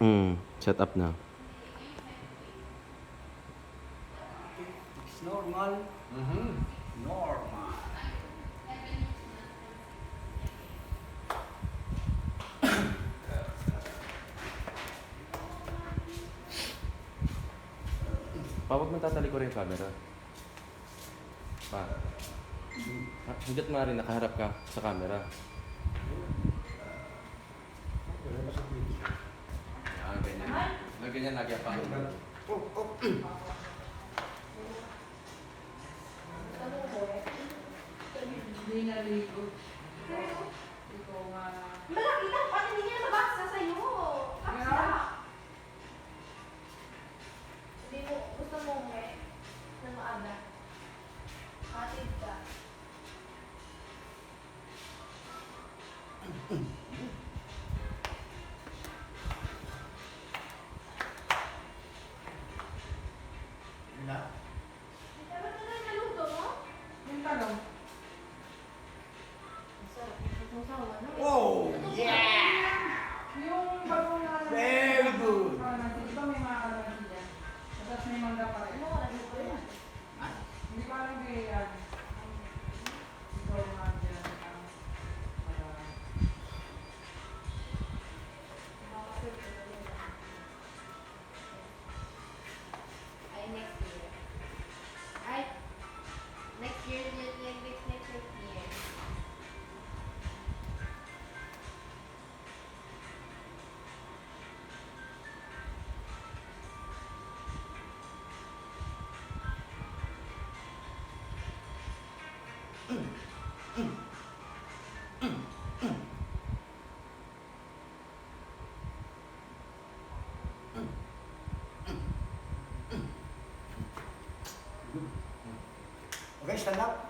Set up na. It's normal. Normal. Pa, huwag mong tatalikurin yung camera. Pa. Hanggat maaari nakaharap ka sa camera. Ganyan. Ganyan lagi ang pangit. Hindi naligo. Ikaw nga. Malakita ko kasi hindi niya nabasa sa'yo. Kapsa. Hindi mo, gusto mo umuwi na maaga. Hatid ka. Pero ito na yung naluto mo? Yung tanong. Masarap. Masawa na. Oh, yeah! Yung bagong na Very good. Di ba may mga kalansi dyan? Tapos may mangga pa rin. Ano ka lang ito yan? Hindi ko alam kaya yan. Ikaw nga dyan. Ay, next year. Ay, next year, next year. Okay, stand up.